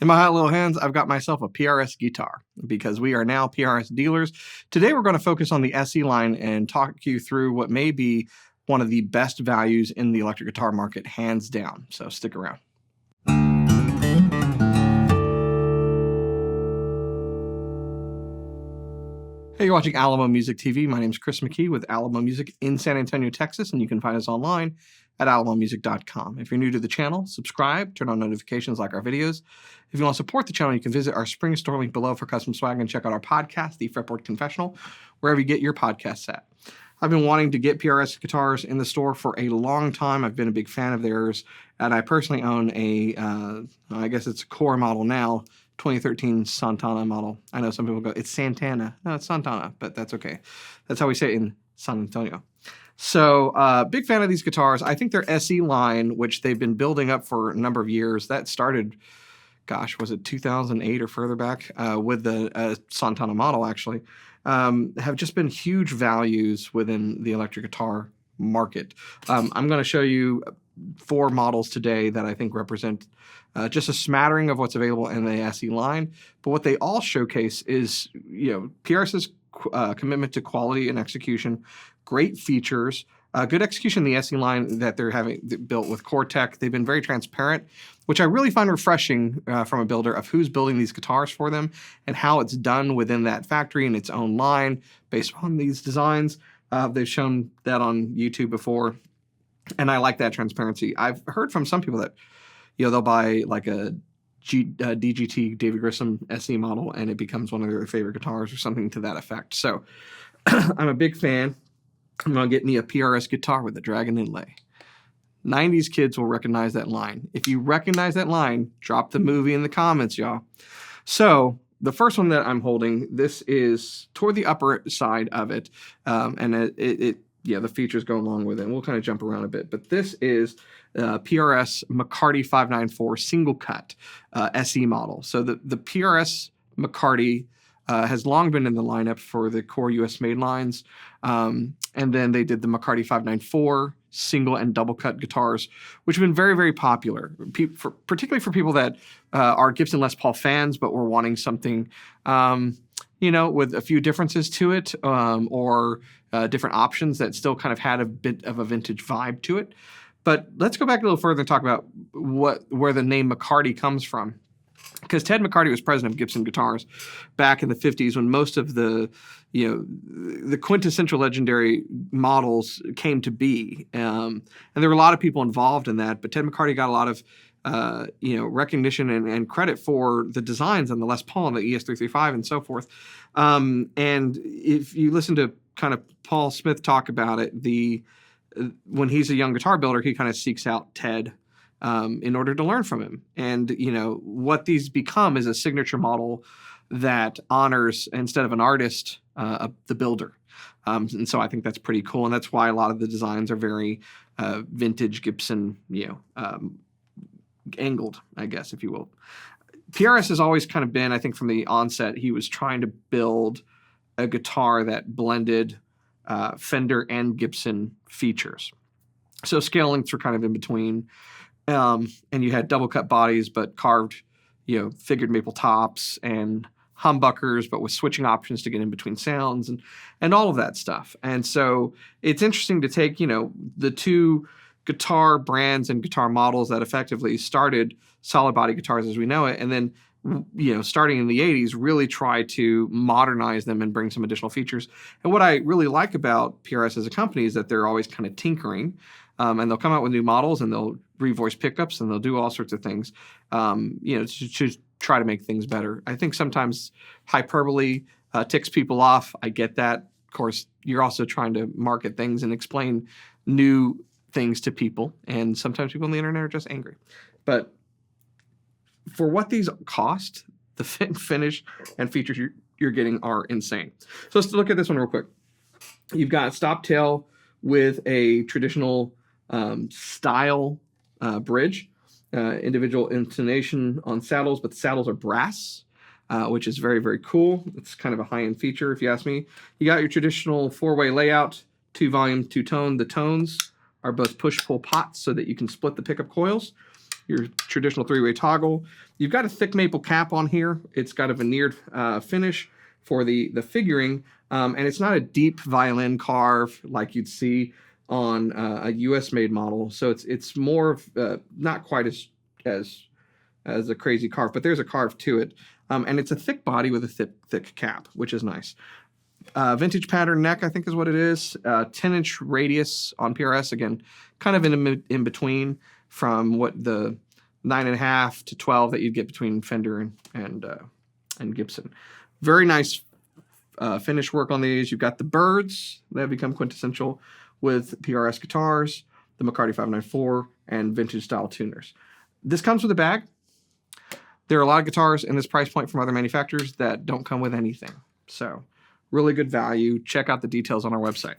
In my hot little hands, I've got myself a PRS guitar because we are now PRS dealers. Today, we're going to focus on the SE line and talk you through what may be one of the best values in the electric guitar market, hands down. So stick around. Hey, you're watching Alamo Music TV. My name is Chris McKee with Alamo Music in San Antonio, Texas, and you can find us online at alamomusic.com. If you're new to the channel, subscribe, turn on notifications, like our videos. If you want to support the channel, you can visit our spring store link below for custom swag and check out our podcast, the Fretboard Confessional, wherever you get your podcasts at. I've been wanting to get PRS guitars in the store for a long time. I've been a big fan of theirs, and I personally own a, I guess it's a core model now, 2013 Santana model. I know some people go, it's Santana. No, it's Santana, but that's okay. That's how we say it in San Antonio. So big fan of these guitars. I think their SE line, which they've been building up for a number of years, that started, gosh, was it 2008 or further back with the Santana model, actually, have just been huge values within the electric guitar market. I'm going to show you 4 models today that I think represent just a smattering of what's available in the SE line. But what they all showcase is, PRS's commitment to quality and execution, great features, good execution in the SE line that they're having built with core tech. They've been very transparent, which I really find refreshing from a builder of who's building these guitars for them and how it's done within that factory in its own line based on these designs. They've shown that on YouTube before, and I like that transparency. I've heard from some people that they'll buy like a DGT David Grissom SE model and it becomes one of their favorite guitars or something to that effect. So I'm a big fan. I'm going to get me a PRS guitar with a dragon inlay. 90s kids will recognize that line. If you recognize that line, drop the movie in the comments, y'all. So the first one that I'm holding, this is toward the upper side of it, and the features go along with it. And we'll kind of jump around a bit, but this is PRS McCarty 594 single cut SE model. So the PRS McCarty has long been in the lineup for the core US made lines. And then they did the McCarty 594 single and double cut guitars, which have been very, very popular, particularly for people that are Gibson Les Paul fans, but were wanting something, with a few differences to it, or different options that still kind of had a bit of a vintage vibe to it. But let's go back a little further and talk about where the name McCarty comes from. Because Ted McCarty was president of Gibson Guitars back in the 50s when most of the quintessential legendary models came to be. And there were a lot of people involved in that, but Ted McCarty got a lot of recognition and credit for the designs on the Les Paul and the ES335 and so forth. And if you listen to kind of Paul Smith talk about it, when he's a young guitar builder, he kind of seeks out Ted in order to learn from him. And, what these become is a signature model that honors, instead of an artist, the builder. And so I think that's pretty cool. And that's why a lot of the designs are very vintage Gibson, angled, I guess, if you will. PRS has always kind of been, I think from the onset, he was trying to build a guitar that blended Fender and Gibson features. So scale lengths were kind of in between. And you had double cut bodies, but carved, figured maple tops and humbuckers, but with switching options to get in between sounds and all of that stuff. And so it's interesting to take, the two guitar brands and guitar models that effectively started solid body guitars as we know it, and then, starting in the 80s, really try to modernize them and bring some additional features. And what I really like about PRS as a company is that they're always kind of tinkering. And they'll come out with new models and they'll revoice pickups and they'll do all sorts of things, to try to make things better. I think sometimes hyperbole ticks people off. I get that. Of course, you're also trying to market things and explain new things to people. And sometimes people on the internet are just angry. But for what these cost, the fit and finish and features you're getting are insane. So let's look at this one real quick. You've got stop tail with a traditional style bridge, individual intonation on saddles, but the saddles are brass, which is very, very cool. It's kind of a high-end feature, if you ask me. You got your traditional 4-way layout, 2 volume, 2 tone. The tones are both push-pull pots so that you can split the pickup coils. your traditional three-way toggle. You've got a thick maple cap on here. It's got a veneered finish for the figuring, and it's not a deep violin carve like you'd see on a US-made model. So it's more not quite as a crazy carve, but there's a carve to it, and it's a thick body with a thick cap, which is nice. Vintage pattern neck, I think is what it is. 10-inch radius on PRS, again, kind of in between from what the 9.5 to 12 that you'd get between Fender and Gibson. Very nice finish work on these. You've got the birds that have become quintessential with PRS guitars, the McCarty 594, and vintage style tuners. This comes with a bag. There are a lot of guitars in this price point from other manufacturers that don't come with anything. So really good value. Check out the details on our website.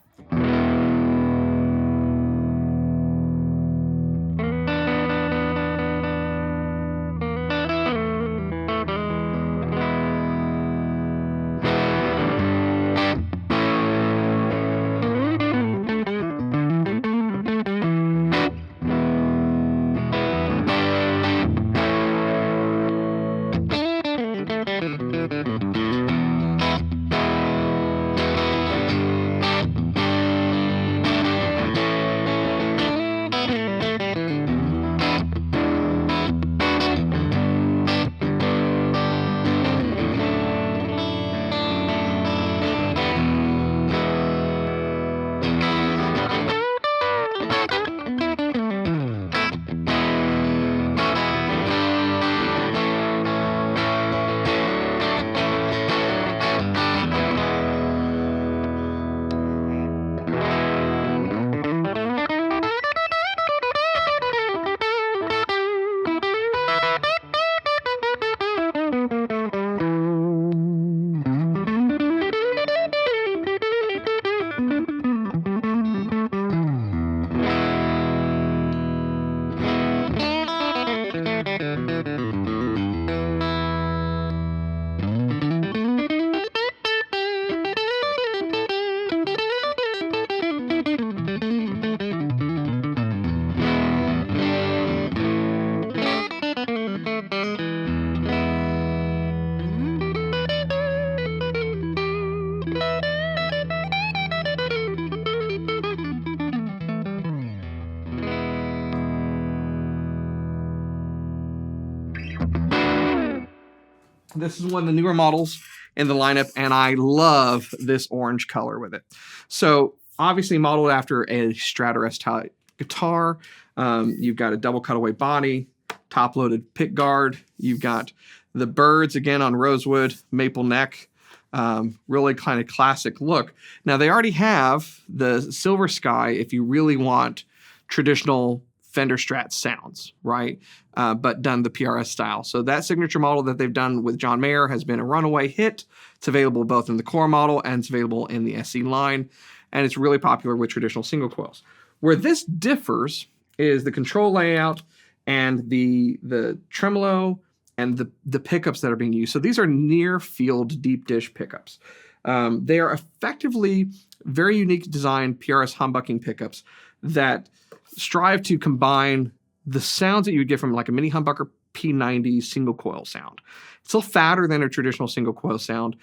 This is one of the newer models in the lineup, and I love this orange color with it. So obviously modeled after a Strat type guitar. You've got a double cutaway body, top-loaded pick guard. You've got the birds, again, on rosewood, maple neck. Really kind of classic look. Now, they already have the silver sky if you really want traditional Fender Strat sounds, right? But done the PRS style. So that signature model that they've done with John Mayer has been a runaway hit. It's available both in the core model and it's available in the SE line. And it's really popular with traditional single coils. Where this differs is the control layout and the tremolo and the pickups that are being used. So these are near field deep dish pickups. They are effectively very unique design PRS humbucking pickups that strive to combine the sounds that you would get from like a mini humbucker P90 single coil sound. It's a little fatter than a traditional single coil sound,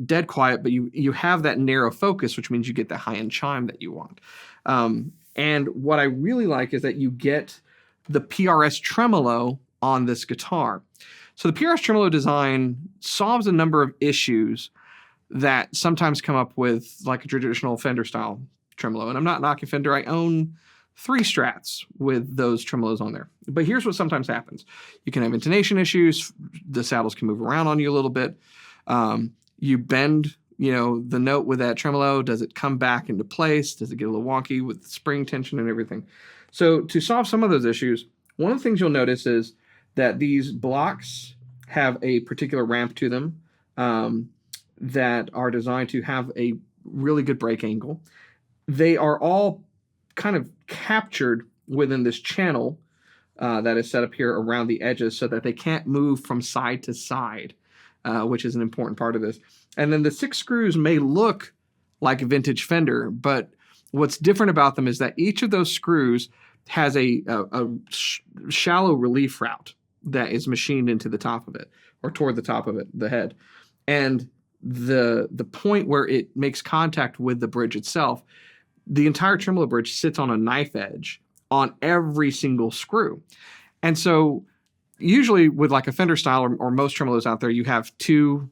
dead quiet, but you have that narrow focus, which means you get the high-end chime that you want. And what I really like is that you get the PRS tremolo on this guitar. So the PRS tremolo design solves a number of issues that sometimes come up with like a traditional Fender style tremolo. And I'm not knocking Fender. I own 3 Strats with those tremolos on there. But here's what sometimes happens. You can have intonation issues. The saddles can move around on you a little bit. You bend, the note with that tremolo. Does it come back into place? Does it get a little wonky with spring tension and everything? So to solve some of those issues, one of the things you'll notice is that these blocks have a particular ramp to them that are designed to have a really good break angle. They are all kind of captured within this channel that is set up here around the edges so that they can't move from side to side, which is an important part of this. And then the 6 screws may look like a vintage Fender, but what's different about them is that each of those screws has a shallow relief route that is machined into the top of it, or toward the top of it, the head. And the point where it makes contact with the bridge itself, the entire tremolo bridge sits on a knife edge on every single screw. And so usually with like a Fender style or most tremolos out there, you have two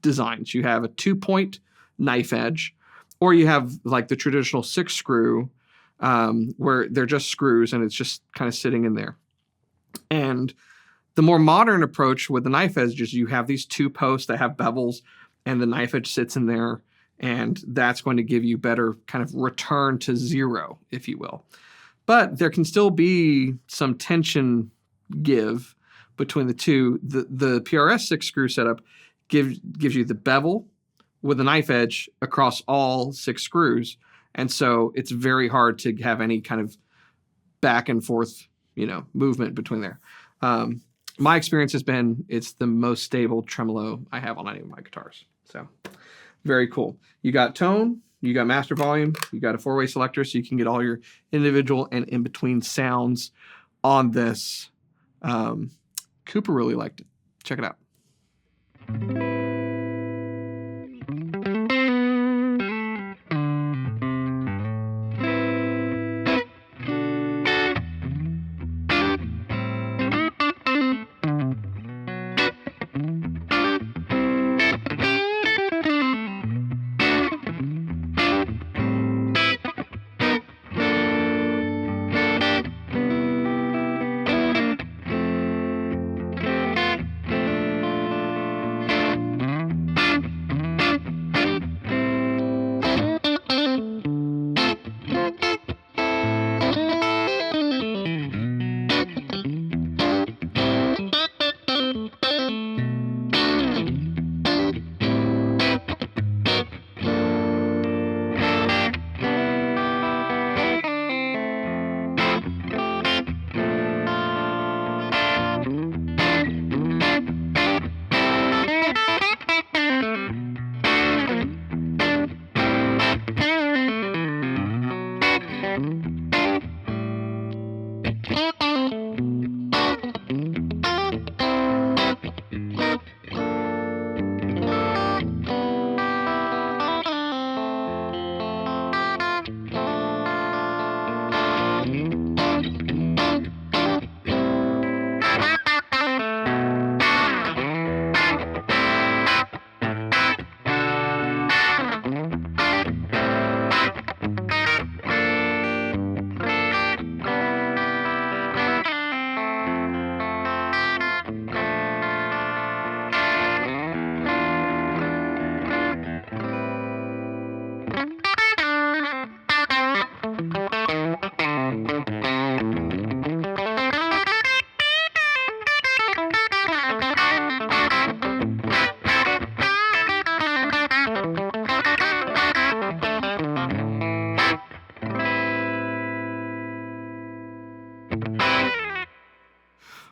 designs. You have a 2-point knife edge, or you have like the traditional 6-screw where they're just screws and it's just kind of sitting in there. And the more modern approach with the knife edge is you have these 2 posts that have bevels and the knife edge sits in there, and that's going to give you better kind of return to zero, if you will. But there can still be some tension give between the two. The PRS 6-screw setup gives you the bevel with a knife edge across all 6 screws. And so it's very hard to have any kind of back and forth, movement between there. My experience has been it's the most stable tremolo I have on any of my guitars. So very cool. You got tone, you got master volume, you got a 4-way selector so you can get all your individual and in-between sounds on this. Cooper really liked it. Check it out.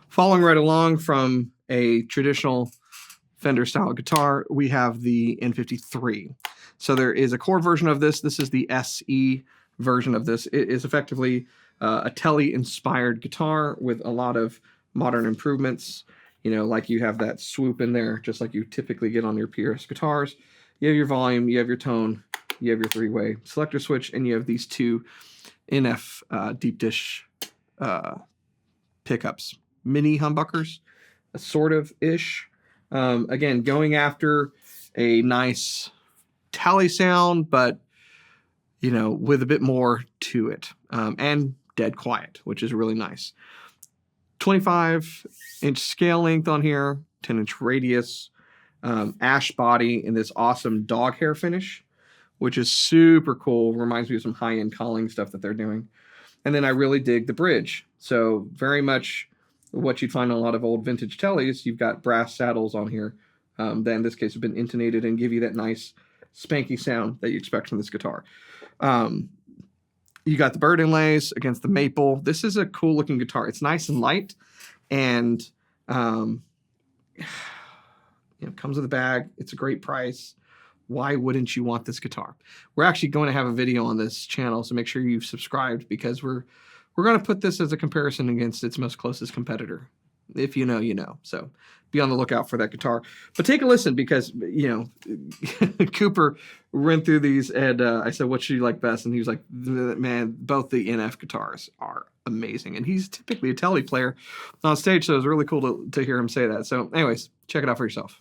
Following right along from a traditional Fender style guitar, we have the N53. So there is a core version of this. This is the SE version of this. It is effectively a Tele inspired guitar with a lot of modern improvements. Like you have that swoop in there, just like you typically get on your PRS guitars. You have your volume, you have your tone, you have your 3-way selector switch, and you have these 2 NF deep dish pickups. Mini humbuckers, sort of ish. Again, going after a nice Tele sound, but with a bit more to it, and dead quiet, which is really nice. 25-inch scale length on here, 10-inch radius, ash body in this awesome dog hair finish, which is super cool. Reminds me of some high-end calling stuff that they're doing. And then I really dig the bridge. So very much what you'd find on a lot of old vintage Teles. You've got brass saddles on here that in this case have been intonated and give you that nice spanky sound that you expect from this guitar. You got the bird inlays against the maple. This is a cool looking guitar. It's nice and light, and comes with a bag. It's a great price. Why wouldn't you want this guitar? We're actually going to have a video on this channel, so make sure you've subscribed because we're we're going to put this as a comparison against its most closest competitor. If you know, you know. So be on the lookout for that guitar. But take a listen because, you know, Cooper ran through these and I said, what should you like best? And he was like, man, both the NF guitars are amazing. And he's typically a telly player on stage, so it was really cool to hear him say that. So anyways, check it out for yourself.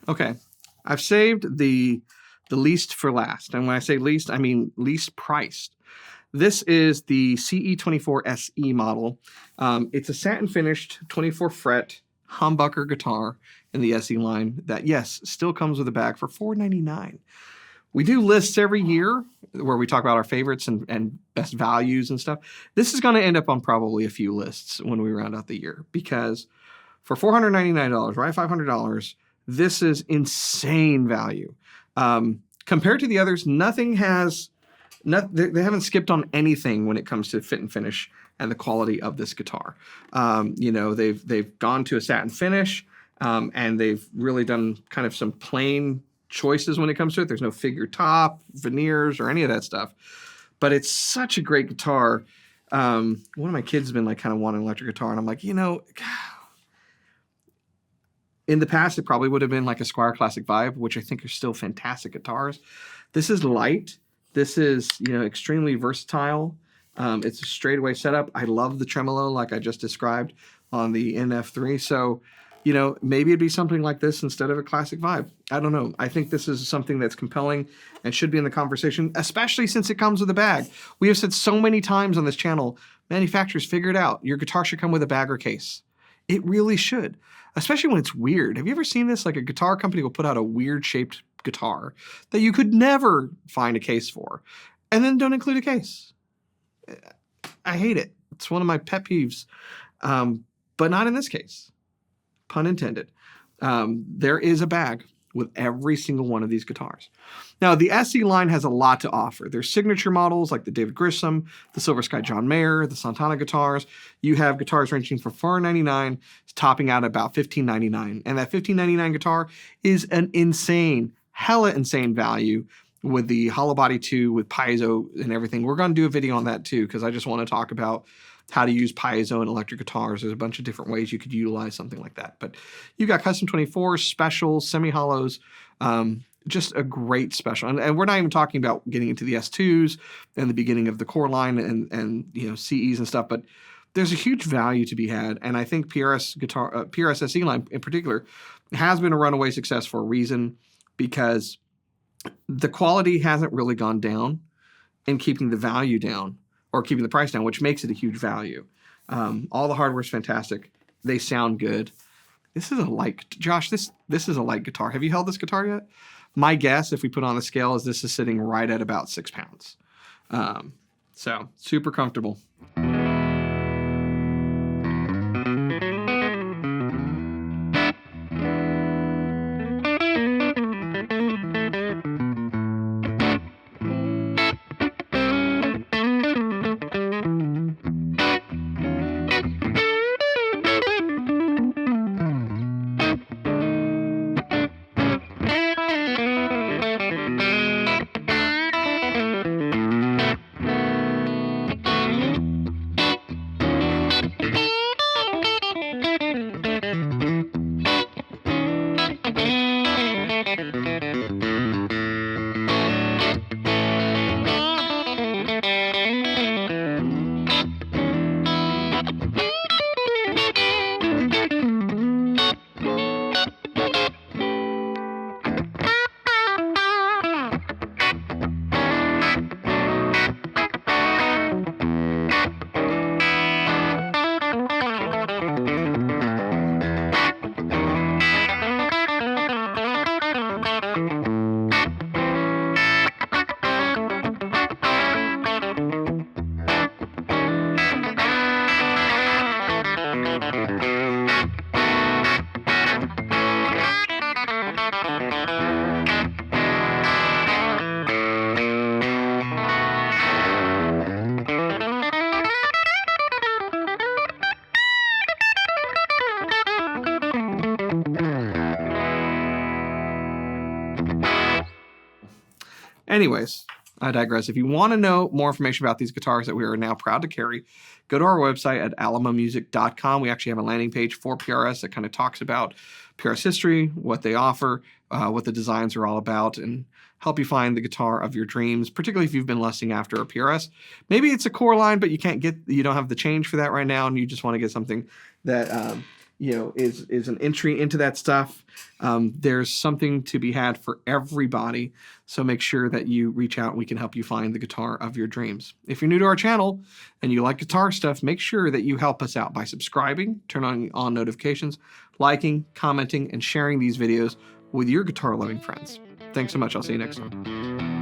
Okay, I've saved the least for last. And when I say least, I mean least priced. This is the CE24 SE model. It's a satin finished 24 fret humbucker guitar in the SE line that, yes, still comes with a bag for $4.99. We do lists every year where we talk about our favorites and best values and stuff. This is going to end up on probably a few lists when we round out the year because for $499, right, $500, this is insane value. Compared to the others, they haven't skipped on anything when it comes to fit and finish and the quality of this guitar. You know, they've gone to a satin finish and they've really done kind of some plain choices when it comes to it. There's no figure top, veneers, or any of that stuff. But it's such a great guitar. One of my kids has been like kind of wanting an electric guitar, and I'm like, you know, in the past, it probably would have been like a Squier Classic Vibe, which I think are still fantastic guitars. This is light. This is, you know, extremely versatile. It's a straightaway setup. I love the tremolo like I just described on the NF3. So, you know, maybe it'd be something like this instead of a Classic Vibe. I don't know. I think this is something that's compelling and should be in the conversation, especially since it comes with a bag. We have said so many times on this channel, manufacturers, figure it out. Your guitar should come with a bag or case. It really should, especially when it's weird. Have you ever seen this? Like a guitar company will put out a weird shaped guitar that you could never find a case for and then don't include a case. I hate it. It's one of my pet peeves, but not in this case. Pun intended. There is a bag with every single one of these guitars. Now, the SE line has a lot to offer. There's signature models like the David Grissom, the Silver Sky John Mayer, the Santana guitars. You have guitars ranging from $4.99, topping out at about $15.99. And that $15.99 guitar is an hella insane value with the hollow body 2, with piezo and everything. We're going to do a video on that too, because I just want to talk about how to use piezo in electric guitars. There's a bunch of different ways you could utilize something like that. But you got custom 24s, specials, semi-hollows, just a great special. And we're not even talking about getting into the S2s and the beginning of the core line and you know, CEs and stuff, but there's a huge value to be had. And I think PRS SE line in particular has been a runaway success for a reason, because the quality hasn't really gone down in keeping the value down, or keeping the price down, which makes it a huge value. All the hardware is fantastic. They sound good. This is a light, Josh, this is a light guitar. Have you held this guitar yet? My guess, if we put on the scale, is this is sitting right at about 6 pounds. So super comfortable. Anyways, I digress. If you want to know more information about these guitars that we are now proud to carry, go to our website at alamomusic.com. We actually have a landing page for PRS that kind of talks about PRS history, what they offer, what the designs are all about, and help you find the guitar of your dreams, particularly if you've been lusting after a PRS. Maybe it's a core line, but you don't have the change for that right now, and you just want to get something that is an entry into that stuff. There's something to be had for everybody, so make sure that you reach out and we can help you find the guitar of your dreams. If you're new to our channel and you like guitar stuff, make sure that you help us out by subscribing, turn on notifications, liking, commenting, and sharing these videos with your guitar-loving friends. Thanks so much. I'll see you next time.